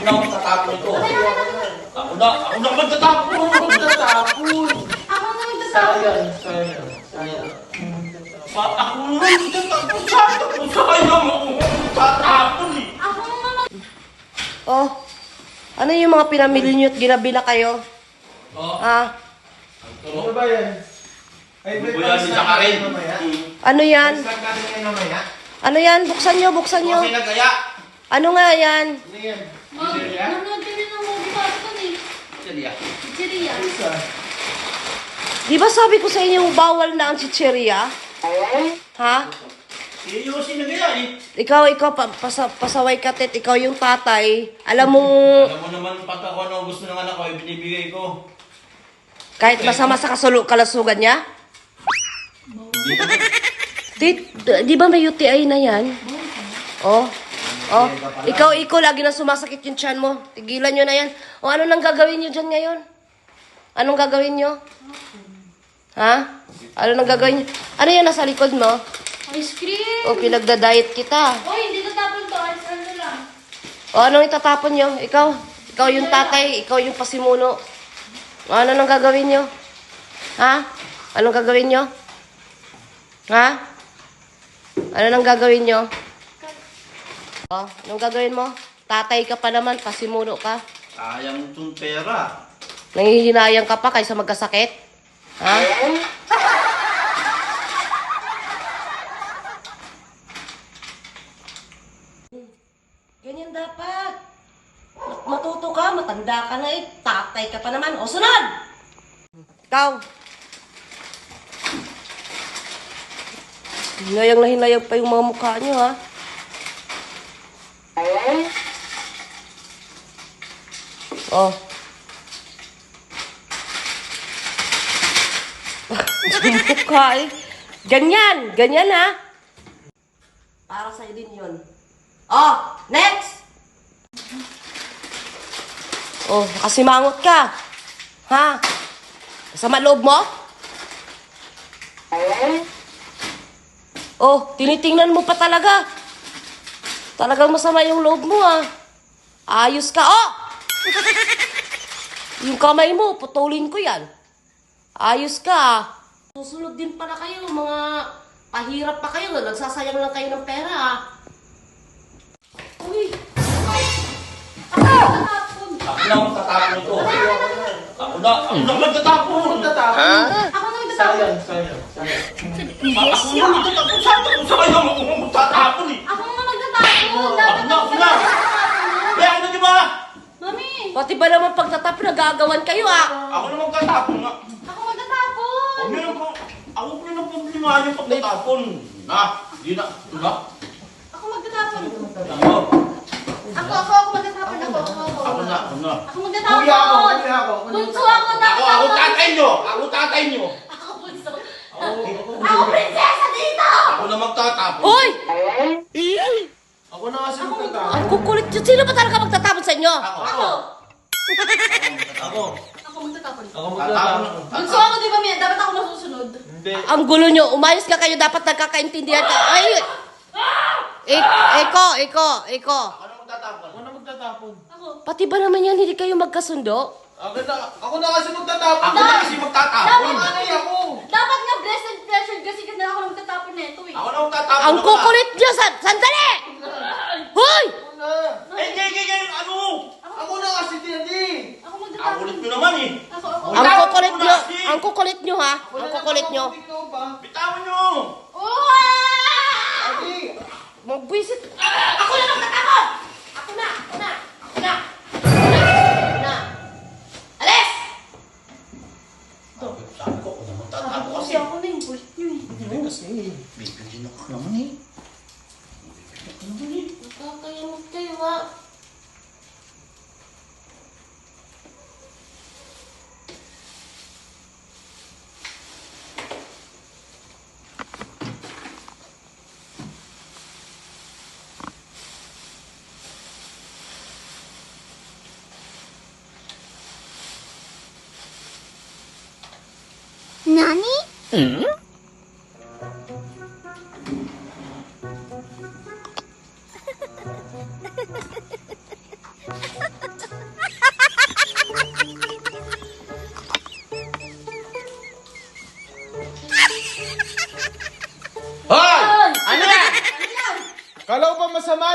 na magtatapon ito. Ako na magtatapon. Magtatapon. Ako na magtatapon. Sayang. Ako na magtatapon. Sayang ako magtatapon eh. Ako na mag... Oh, ano yung mga pinamili nyo at ginabi na kayo? Oh. Ah, Ano ba yan? Ay, Ano ba yan, isa ka rin? ano yan? Start natin ngayon mamaya. Ano yan? Buksan nyo. Kasi nagaya. Ano nga yan? Ano yan? Nanonood din ng movie ko ito eh. Sige. Chichiria. Isa. Di ba sabi ko sa inyo bawal na ang chicheria? Ha? Yung sinagaya eh. Ikaw, pasaway ka, Tet. Ikaw yung tatay. Alam mo, Alam mo naman pata ko ano gusto ng anak ko, ibinibigay ko. kahit masama sa kalasugan niya? Tit, di ba may UTI na yan? Oh. Ikaw, lagi na sumasakit yung tiyan mo. Tigilan nyo na yan. O, ano nang gagawin nyo dyan ngayon? Anong gagawin nyo? Ha? Ano nang gagawin nyo? Ano yan nasa likod mo? Ice cream. O, pinagda-diet kita. Oy, hindi natapon to. Ano lang. O, anong itatapon nyo? Ikaw yung tatay, ikaw yung pasimuno. O, ano nang gagawin nyo? Ha? Anong gagawin nyo? Ha? Ano nang gagawin nyo? O, anong gagawin mo? Tatay ka pa naman, pasimuno ka. Sayang itong pera. Nangihinayang ka pa kaysa magkasakit? Ha? Ganyan dapat. Matuto ka, matanda ka na eh. Tatay ka pa naman. O, sunod! Ikaw. Hinayang na hinayang pa yung mga mukha nyo, ha? Oh. Yung mukha eh. Ganyan ha. Para sa'yo din yun. Oh, next! Oh, nakasimangot ka. Ha? Kasama loob mo? Oh, tinitingnan mo pa talaga. Talagang masama yung loob mo ah. Ayos ka, oh! Yung kamay mo, putulin ko yan. Ayos ka ah. Susunod din pala kayo, mga pahirap pa kayo. Nagsasayang lang kayo ng pera ah. Uy! Ako na magtatapon. Ako na magtatapon ito. Ako na magtatapon. Ako na magtatapon. Sayang. Ako na magtatapon. Sayang ako magtatapon eh. Ako na magtatapon. Dapat Ako na. Kaya ano di ba? Mami, Pati ba naman pagtatapon, nagagawan kayo ah. Ako na magtatapon nga. ako magtatapon. Ako po yung problema yung pagtatapon. Di na. Ako magtatapon. Ako. Ako magtatapon. Ako. Ako na. Ako magtatapon. Kuya ako. Bunso ako. Dapat Ako tatay nyo. Ako tatay nyo. Ako bunso. Ako prinsesa dito. Ako na magtatapon. Hoy! Ako na kasi magtatapon. Ang kukulit nyo. Sino ba talaga magtatapon sa inyo? Ako. Ako magtatapon. Ako Tatapon. Bunso ako, di ba, Mia? Dapat ako masusunod. Hindi. Ang gulo nyo. Umayos ka kayo. Dapat nagkakaintindihan ka. Ay! Eko. Ako na magtatapon. Ako na magtatapon. Ako. Pati ba naman yan hindi kayo magkasundo? Ako na kasi magtatapon. Ako na kasi magtatapon. Ako. Dapat nga blessed and pressured kasi na ako na magtatapon na ito eh. Ako na magtatapon. Ang kukulit nyo. Sandali! Hoy! Ako na. Ano? Ako na kasi hindi. Ako Ang magtatapon. kulit nyo naman eh. Ako. Ang kukulit nyo ha. Ang kukulit nyo. Ikaw ba? Bitawan nyo. Oh! Adi. Magbisit. Ako na magtatapon! Ako na! Alis! Sabi ko, ako na magtatapon kasi. Ako na yung voice nyo eh. Hindi kasi. Bibigyan ako naman eh. Nakakayamot kayo ha. Nani?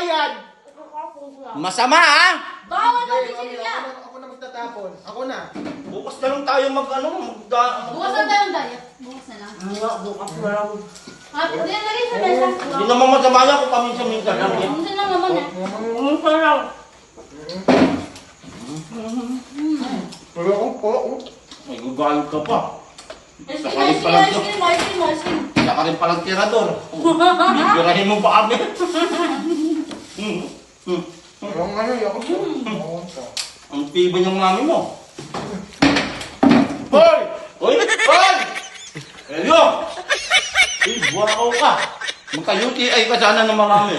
magbabayad. Masama ha? Bawal Hindi, mag-chichirya. ako na magtatapon. Ako na. Bukas na lang tayo mag ano, Bukas na tayo ang diet. Bukas na lang. Bukas na lang. Hindi, lagay sa mesa. Hindi naman masama yan kung paminsan-minsan lang yan. Minsan lang naman eh. Minsan lang. Pero ako po. May gugalit ka pa. Ice cream. Saka rin palang tirador. Bibirahin mo pa kami. Ang ano, ako po. Ang tiba niyang mami mo. Hoy! Hoy! Hoy! Elio! Buwakaw ka. Magka-UTI ka sana ng marami.